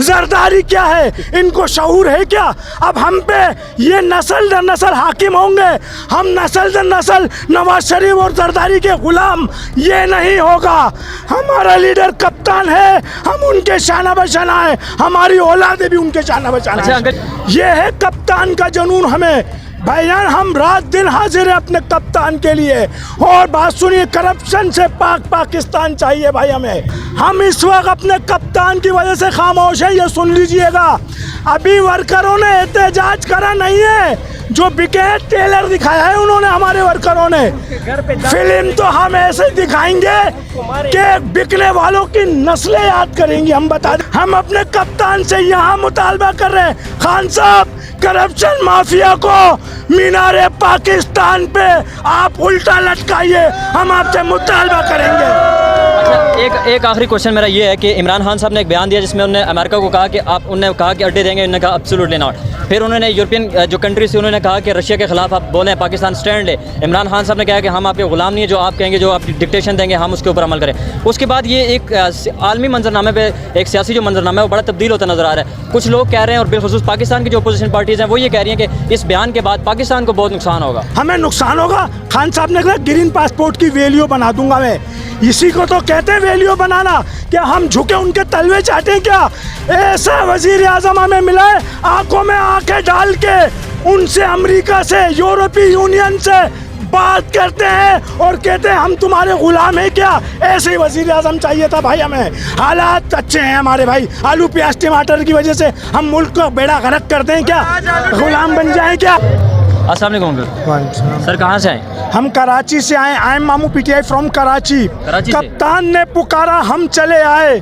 जरदारी क्या है, इनको शऊर है क्या? अब हम पे ये नस्ल दर नस्ल हाकिम होंगे, हम नस्ल दर नस्ल नवाज शरीफ और जरदारी के गुलाम, ये नहीं होगा। हमारा लीडर कप्तान है, हम उनके शाना बशाना है, हमारी औलादे भी उनके शाना बशाना है। ये है कप्तान का जुनून हमें भाईजान, हम रात दिन हाजिर हैं अपने कप्तान के लिए। और बात सुनिए, करप्शन से पाकिस्तान चाहिए भाई हमें। हम इस वक्त अपने कप्तान की वजह से खामोश है, ये सुन लीजिएगा। अभी वर्करों ने एहतजाज करा नहीं है, जो बिके टेलर दिखाया है उन्होंने, हमारे वर्करों ने। फिल्म तो हम ऐसे दिखाएंगे कि बिकने वालों की नस्लें याद करेंगी। हम बता दें, हम अपने कप्तान से यहाँ मुतालबा कर रहे हैं, खान साहब करप्शन माफिया को मीनारे पाकिस्तान पे आप उल्टा लटकाइए, हम आपसे मुतालबा करेंगे। एक आखिरी क्वेश्चन मेरा ये है कि इमरान खान साहब ने एक बयान दिया जिसमें उन्होंने अमेरिका को कहा कि उन्होंने कहा कि अड्डे देंगे, उन्होंने कहा एब्सोल्युटली नॉट। फिर उन्होंने यूरोपियन जो कंट्रीज थी उन्होंने कहा कि रशिया के खिलाफ आप बोलें, पाकिस्तान स्टैंड ले। इमरान खान साहब ने कहा कि हम आपके गुलाम नहीं है, जो आप कहेंगे, जो आप डिक्टेशन देंगे, हम उसके ऊपर अमल करें। उसके बाद ये एक आलमी मंजरनामे पे एक सियासी जो मंजरनामा है वो बड़ा तब्दील होता नजर आ रहा है। कुछ लोग कह रहे हैं और बिलखुसूस पाकिस्तान की जो अपोजिशन पार्टीज़ हैं वो ये कह रही हैं कि इस बयान के बाद पाकिस्तान को बहुत नुकसान होगा। हमें नुकसान होगा? खान साहब ने कहा ग्रीन पासपोर्ट की वैल्यू बना दूंगा मैं। इसी को तो कहते हैं वैल्यू बनाना। क्या हम झुके उनके तलवे चाटें क्या? ऐसा वजीर आजम हमें मिला है, आंखों में आंखें डाल के उनसे, अमेरिका से, यूरोपीय यूनियन से बात करते हैं और कहते हैं हम तुम्हारे गुलाम हैं क्या? ऐसे ही वजीर आजम चाहिए था भाई हमें। हालात अच्छे हैं हमारे भाई, आलू प्याज टमाटर की वजह से हम मुल्क को बेड़ा गर्क करते हैं क्या? गुलाम बन जाए क्या? अस्सलाम वालेकुम सर, कहाँ से आए? हम कराची से आए। आई एम मामू पीटीआई फ्रॉम कराची। कप्तान ने पुकारा, हम चले आए।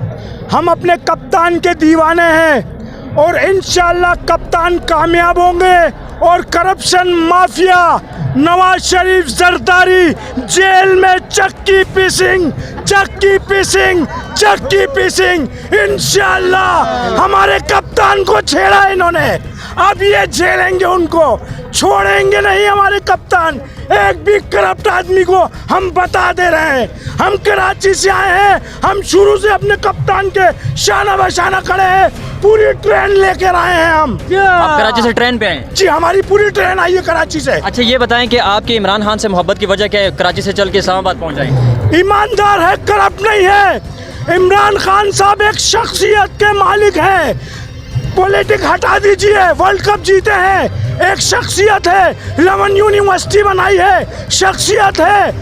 हम अपने कप्तान के दीवाने हैं और इंशाल्लाह कप्तान कामयाब होंगे और corruption mafia Nawaz Sharif, Zardari jail में चक्की पीसिंग इंशाल्लाह। हमारे कप्तान को छेड़ा इन्होंने, अब ये झेलेंगे उनको, छोड़ेंगे नहीं हमारे कप्तान। एक भी करप्ट आदमी को हम बता दे रहे हैं। हम कराची से आए हैं, हम शुरू से अपने कप्तान के शाना बशाना खड़े हैं। पूरी ट्रेन लेकर आए हैं हम। आप कराची से ट्रेन पे आए? जी, हमारी पूरी ट्रेन आई है कराची से। अच्छा, ये बताएं कि आपके इमरान खान से मोहब्बत की वजह क्या है, कराची से चल के इस्लामाबाद पहुँच जाएंगे? ईमानदार है, करप्ट नहीं है। इमरान खान साहब एक शख्सियत के मालिक हैं। पॉलिटिक हटा दीजिए, वर्ल्ड कप जीते हैं, एक शख्सियत है। लवन यूनिवर्सिटी बनाई है, शख्सियत है।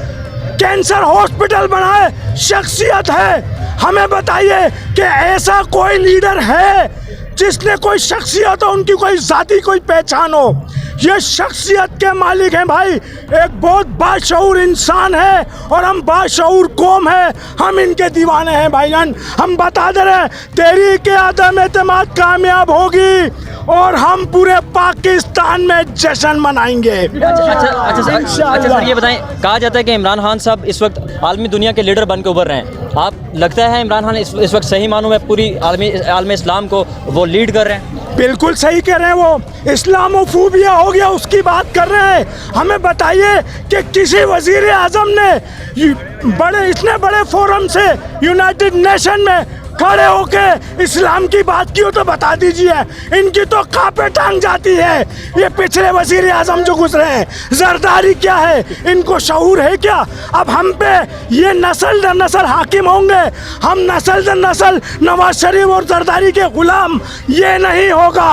कैंसर हॉस्पिटल बनाए, शख्सियत है। हमें बताइए कि ऐसा कोई लीडर है जिसने कोई शख्सियत हो, उनकी कोई जाती कोई पहचान हो? ये शख्सियत के मालिक हैं भाई, एक बहुत बाशऊर इंसान है और हम बाशऊर कौम है, हम इनके दीवाने हैं भाईजान। हम बता दे रहे हैं, तेरी के आदम एतमाद कामयाब होगी और हम पूरे पाकिस्तान में जश्न मनाएंगे। अच्छा सर, ये बताएं, कहा जाता है कि इमरान खान साहब इस वक्त आलमी दुनिया के लीडर बन के उभर रहे हैं। आप लगता है इमरान खान इस वक्त सही मानों में पूरी आलमी इस्लाम को वो लीड कर रहे हैं? बिल्कुल सही कह रहे हैं वो। इस्लामोफोबिया हो गया उसकी बात कर रहे हैं। हमें बताइए कि किसी वजीर आजम ने इतने बड़े फोरम से यूनाइटेड नेशन में खड़े होके इस्लाम की बात की हो तो बता दीजिए। इनकी तो कांपे टांग जाती है। ये पिछले वजीर आजम जो गुजरे हैं, जरदारी क्या है, इनको शऊर है क्या? अब हम पे ये नस्ल दर नस्ल हाकिम होंगे, हम नस्ल दर नस्ल नवाज शरीफ और जरदारी के गुलाम, ये नहीं होगा।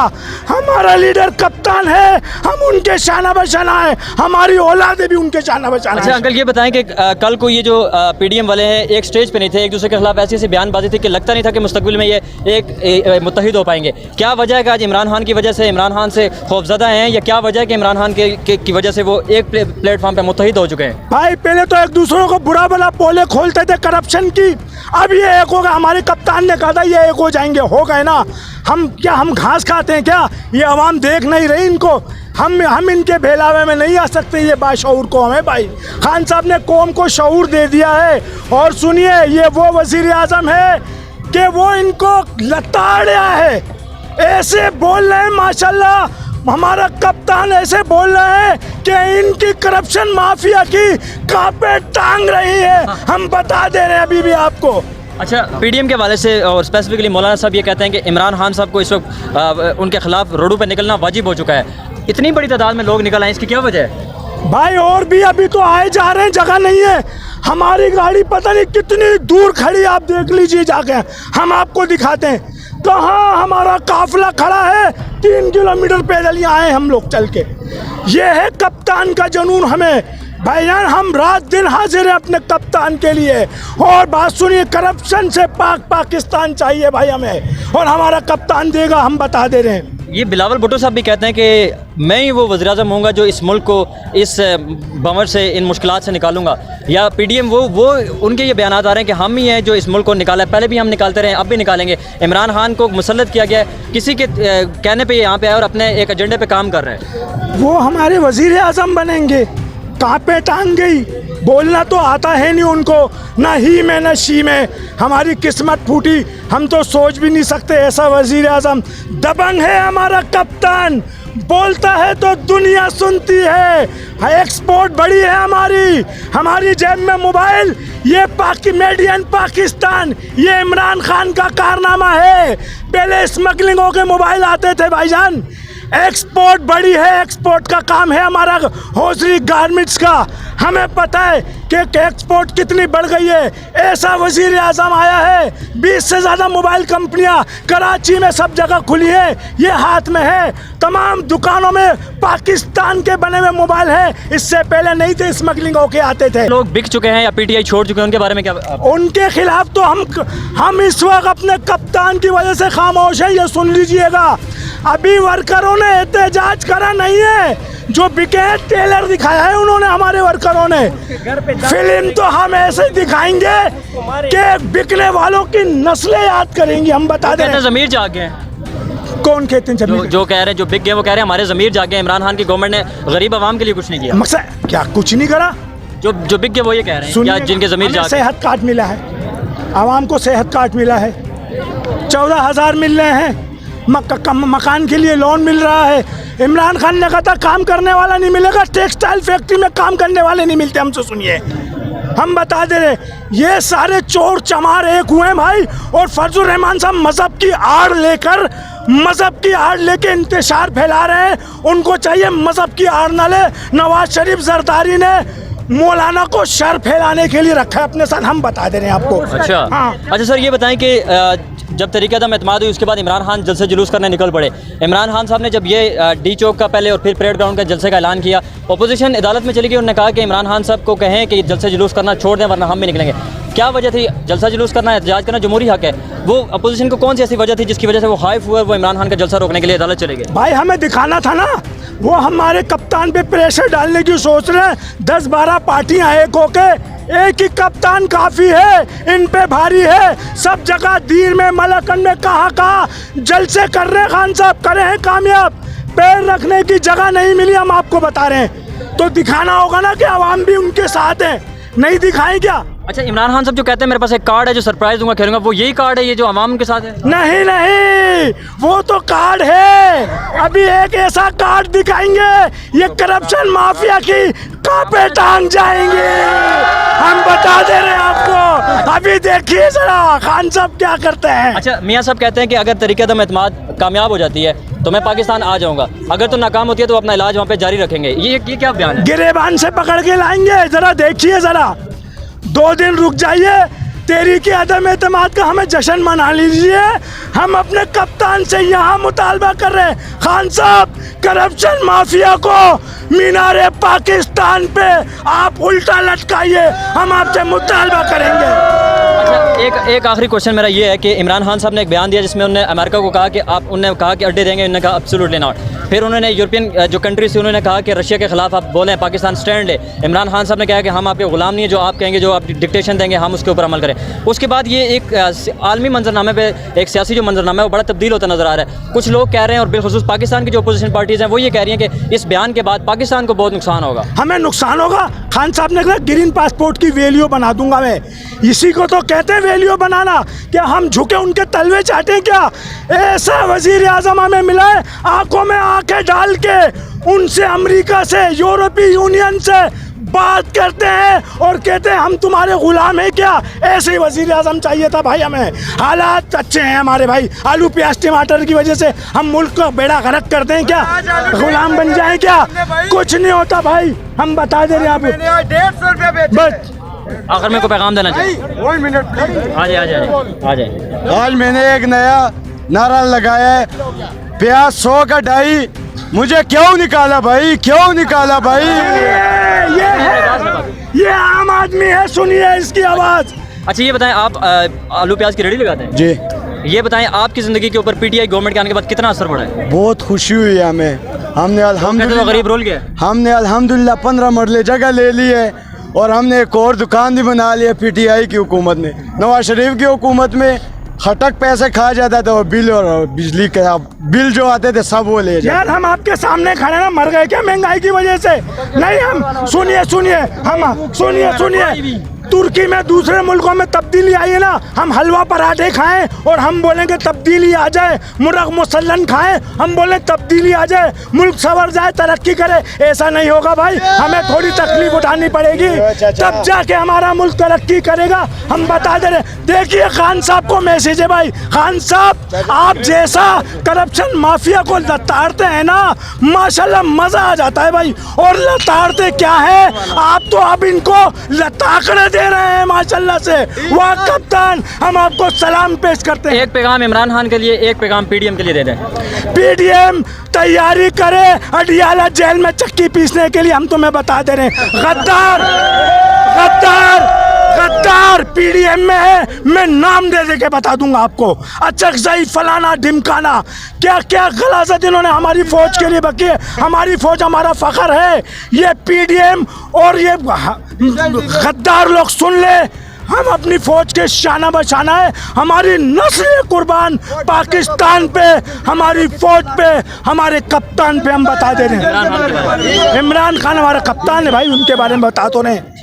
हमारा लीडर कप्तान है, हम उनके शाना बशाना है, हमारी औलादे भी उनके शाना बशाना। अच्छा अंकल, ये बताएं कि कल को ये जो पीडीएम वाले हैं एक स्टेज पे नहीं थे, एक दूसरे के खिलाफ ऐसी बयानबाजी थी कि लगता नहीं था कि मुस्तकबिल में ये एक मुत्तहिद हो पाएंगे। क्या वजह है कि आज इमरान खान की वजह से, इमरान खान से खौफजदा हैं, या क्या वजह है कि इमरान खान की वजह से वो एक प्लेटफॉर्म पे मुत्तहिद हो चुके हैं? भाई पहले तो एक दूसरों को बुरा भला पोले खोलते थे करप्शन की, अब ये एक होगा। हमारे कप्तान ने कहा था ये एक हो जाएंगे, हो गए ना। हम घास खाते हैं क्या? ये अवाम देख नहीं रही इनको। हम इनके बेलावे में नहीं आ सकते। ये बाशऊर कौम है भाई। खान साहब ने कौम को शऊर दे दिया है। और सुनिए, ये वो वजीर आजम है कि वो इनको लताड़ा है। ऐसे बोल रहे हैं माशाल्लाह, हमारा कप्तान ऐसे बोल रहे हैं कि इनकी करप्शन माफिया की कांपे टांग रही है। हम बता दे रहे हैं अभी भी आपको। अच्छा, पीडीएम के हवाले से और स्पेसिफिकली मौलाना साहब ये कहते हैं कि इमरान खान साहब को इस वक्त उनके खिलाफ रोडों पर निकलना वाजिब हो चुका है। इतनी बड़ी तादाद में लोग निकल आए, इसकी क्या वजह है? भाई और भी अभी तो आए जा रहे हैं, जगह नहीं है। हमारी गाड़ी पता नहीं कितनी दूर खड़ी, आप देख लीजिए जाके, हम आपको दिखाते हैं कहाँ हमारा काफिला खड़ा है। 3 किलोमीटर पैदल ही आए हम लोग चल के। ये है कप्तान का जुनून। हमें भाईजान, हम रात दिन हाजिर हैं अपने कप्तान के लिए। और बात सुनिए, करप्शन से पाकिस्तान चाहिए भाई हमें, और हमारा कप्तान देगा, हम बता दे रहे हैं। ये बिलावल भुट्टो साहब भी कहते हैं कि मैं ही वो वज़ीर-ए-आज़म होऊंगा जो इस मुल्क को इस भंवर से, इन मुश्किलात से निकालूंगा। या पीडीएम वो उनके ये बयान आ रहे हैं कि हम ही हैं जो इस मुल्क को निकाला है। पहले भी हम निकालते रहे, अब भी निकालेंगे। इमरान खान को मुसल्लत किया गया है, किसी के कहने पे यहाँ पे आए और अपने एक एजेंडे पे काम कर रहे हैं। वो हमारे वज़ीर-ए-आज़म बनेंगे, कहाँ पे टांग गई। बोलना तो आता है नहीं उनको, ना ही में ना शी में। हमारी किस्मत फूटी, हम तो सोच भी नहीं सकते ऐसा वज़ीर आज़म। दबंग है हमारा कप्तान, बोलता है तो दुनिया सुनती है। एक्सपोर्ट बड़ी है हमारी जेब में मोबाइल। ये मेड इन पाकिस्तान, ये इमरान खान का कारनामा है। पहले स्मगलिंग होके मोबाइल आते थे भाईजान। एक्सपोर्ट बड़ी है, एक्सपोर्ट का काम है हमारा हौजरी गारमेंट्स का। हमें पता है कि एक्सपोर्ट कितनी बढ़ गई है। ऐसा वज़ीर आज़म आया है, 20 से ज़्यादा मोबाइल कंपनियां कराची में सब जगह खुली है। ये हाथ में है, तमाम दुकानों में पाकिस्तान के बने हुए मोबाइल हैं। इससे पहले नहीं थे, स्मगलिंग होके आते थे। लोग बिक चुके हैं या पीटीआई छोड़ चुके हैं, उनके बारे में क्या? उनके खिलाफ तो हम इस वक्त अपने कप्तान की वजह से खामोश है। ये सुन लीजिएगा, अभी वर्करों ने एहतजाज करा नहीं है। जो बिके टेलर दिखाया है उन्होंने, हमारे वर्करों ने। फिल्म तो हम ऐसे दिखाएंगे कि बिकने वालों की नस्लें याद करेंगी। हम बता दें, ज़मीर जाग गए। कौन कहते हैं? जो कह रहे हैं, जो बिक गए, वो कह रहे हैं हमारे ज़मीर जाग गए। इमरान खान की गवर्नमेंट ने गरीब आवाम के लिए कुछ नहीं किया। मकसद क्या? कुछ नहीं करा। जो बिक गए वो ये कह रहे हैं, क्या जिनके ज़मीर जाग। सेहत कार्ड मिला है, आवाम को सेहत कार्ड मिला है, 14,000 मिल रहे हैं। मकान के लिए लोन मिल रहा है। इमरान खान ने कहा था काम करने वाला नहीं मिलेगा, टेक्सटाइल फैक्ट्री में काम करने वाले नहीं मिलते। हमसे सुनिए, हम बता दे रहे, ये सारे चोर चमार एक हुए हैं भाई। और फजलुर रहमान साहब मजहब की आड़ लेके इंतशार फैला रहे हैं। उनको चाहिए मजहब की आड़ ना ले। नवाज शरीफ जरदारी ने मौलाना को शर फैलाने के लिए रखा है अपने साथ। हम बता दे रहे हैं आपको। अच्छा, हाँ। अच्छा सर, ये बताएं कि जब तरीक़े-ए-दम एतमाद हुई, उसके बाद इमरान खान जलसे जुलूस करने निकल पड़े। इमरान खान साहब ने जब ये डी चौक का पहले और फिर परेड ग्राउंड का जलसे का ऐलान किया, अपोजिशन अदालत में चली गई। उन्होंने कहा कि इमरान खान साहब को कहें कि जलसे जुलूस करना छोड़ दें, वरना हम भी निकलेंगे। क्या वजह थी? जलसा जुलूस करना, एहतजाज करना जमहूरी हक है। वो अपोजिशन को कौन सी ऐसी वजह थी जिसकी वजह से वो हाइफ हुए, वो इमरान खान का जलसा रोकने के लिए अदालत चले गए? भाई हमें दिखाना था ना, वो हमारे कप्तान पे प्रेशर डालने की सोच रहे हैं। 10-12 पार्टियां एक होके, एक ही कप्तान काफ़ी है। इन पे भारी है। सब जगह दीर में, मलकन में, कहाँ जलसे कर रहे हैं। खान साहब करे हैं कामयाब, पैर रखने की जगह नहीं मिली। हम आपको बता रहे हैं, तो दिखाना होगा ना कि आवाम भी उनके साथ है। नहीं दिखाएं क्या? अच्छा, इमरान खान साहब जो कहते हैं मेरे पास एक कार्ड है जो सरप्राइज दूंगा, खेलूंगा, वो यही कार्ड है ये जो आवाम के साथ है? नहीं, वो तो कार्ड है। अभी एक ऐसा कार्ड दिखाएंगे, ये करप्शन माफिया की कांपे टांग जाएंगे। हम बता दे रहे हैं आपको। अभी देखिए जरा खान साहब क्या करते हैं। अच्छा, मियाँ साहब कहते हैं कि अगर तरीक़े-ए-दम एतमाद कामयाब हो जाती है तो मैं पाकिस्तान आ जाऊंगा, अगर तो नाकाम होती है तो अपना इलाज वहाँ पे जारी रखेंगे। ये क्या बयान है? गिरेबान से पकड़ के लाएंगे। जरा देखिए, जरा 2 दिन रुक जाइए। तहरीक अदम एतमाद का हमें जश्न मना लीजिए। हम अपने कप्तान से यहाँ मुतालबा कर रहे हैं, खान साहब करप्शन माफिया को मीनारे पाकिस्तान पे आप उल्टा लटकाइए। हम आपसे मुतालबा करेंगे। अच्छा, एक आखिरी क्वेश्चन मेरा ये है कि इमरान खान साहब ने एक बयान दिया जिसमें उन्होंने अमेरिका को कहा कि उन्होंने कहा कि अड्डे देंगे, उन्होंने कहा एब्सोल्युटली नॉट। फिर उन्होंने यूरोपियन जो कंट्रीज थी उन्होंने कहा कि रशिया के खिलाफ आप बोलें, पाकिस्तान स्टैंड ले। इमरान खान साहब ने कहा कि हम आपके गुलाम नहीं है, जो आप कहेंगे, जो आप डिक्टेशन देंगे, हम उसके ऊपर अमल करें। उसके बाद ये एक आलमी मंजरनामे पे, एक सियासी जो मंजरनामा है वो बड़ा तब्दील होता नजर आ रहा है। कुछ लोग कह रहे हैं, और बिलखुसूस पाकिस्तान की जो अपोजिशन पार्टीज़ हैं, वो ये कह रही हैं कि इस बयान के बाद पाकिस्तान को बहुत नुकसान होगा। हमें नुकसान होगा? खान साहब ने कहा ग्रीन पासपोर्ट की वैल्यू बना दूंगा मैं। इसी को तो कहते हैं वैल्यू बनाना। क्या हम झुके उनके तलवे चाटे क्या? ऐसा वजीर आजम हमें मिला है, आंखों में आंखें डाल के उनसे, अमेरिका से, यूरोपीय यूनियन से बात करते हैं और कहते हैं हम तुम्हारे गुलाम हैं क्या। ऐसे ही वजीर आजम चाहिए था भाई हमें। हालात अच्छे हैं हमारे भाई, आलू प्याज टमाटर की वजह से हम मुल्क को बेड़ा गर्क करते हैं क्या, गुलाम बन जाए क्या? कुछ नहीं होता भाई, हम बता दे रहे हैं आपको। 150 रुपये बस आखिर में को पैगाम देना चाहिए। 1 मिनट आ जाए आ जाए आ जाए। आज मैंने एक नया नारा लगाया है, प्याज 100 का 2.5। मुझे क्यों निकाला भाई, क्यों निकाला भाई? ये है, ये आम आदमी है, सुनिए इसकी आवाज। अच्छा ये बताएं, आप आलू प्याज की रेडी लगाते हैं? जी, ये बताएं आपकी ज़िंदगी के ऊपर पीटीआई गवर्नमेंट के आने के बाद कितना असर पड़ा है? बहुत खुशी हुई है हमें। हमने तो अल्हम्दुलिल्लाह गरीब रोल गया। हमने अल्हम्दुलिल्लाह 15 मरले जगह ले ली है और हमने एक और दुकान भी बना ली है पीटीआई की हुकूमत में। नवाज शरीफ की हुकूमत में खटक पैसे खा जाता था और बिल और बिजली का बिल जो आते थे सब वो ले जाते। यार हम आपके सामने खड़े ना, मर गए क्या महंगाई की वजह से? नहीं, हम सुनिए सुनिए, हम सुनिए तुर्की में दूसरे मुल्कों में तब्दीली आई है ना, हम हलवा पराठे खाएं और हम बोलेंगे तब्दीली आ जाए, मुर्ग मुसल्लन खाएं, हम बोले तब्दीली आ जाए, मुल्क संवर जाए, तरक्की करे। ऐसा नहीं होगा भाई, हमें थोड़ी तकलीफ उठानी पड़ेगी, तब जाके हमारा मुल्क तरक्की करेगा। हम बता दे रहे, देखिए खान साहब को मैसेज है भाई, खान साहब आप जैसा करप्शन माफिया को लताड़ते हैं ना, माशाल्लाह मजा आ जाता है भाई। और लताड़ते क्या है आप, तो अब इनको लताकड़े दे रहे हैं माशाल्लाह से। वाह कप्तान, हम आपको सलाम पेश करते हैं। एक पैगाम इमरान खान के लिए, एक पैगाम पीडीएम के लिए दे दें। पीडीएम तैयारी करे अडियाला जेल में चक्की पीसने के लिए, हम तुम्हें बता दे रहे हैं। गद्दार गद्दार गद्दार पीडीएम में है, मैं नाम दे के बता दूंगा आपको। अचकजई फलाना ढिमकाना, क्या क्या गलाजत इन्होंने हमारी फौज के लिए बकी है। हमारी फौज हमारा फख्र है। ये पीडीएम और ये गद्दार लोग सुन ले, हम अपनी फौज के शाना बशाना है, हमारी नस्ल कुर्बान पाकिस्तान पे, हमारी फौज पे, हमारे कप्तान पे हम बता दे रहे हैं। इमरान खान हमारा कप्तान है भाई, उनके बारे में बता तो रहे हैं।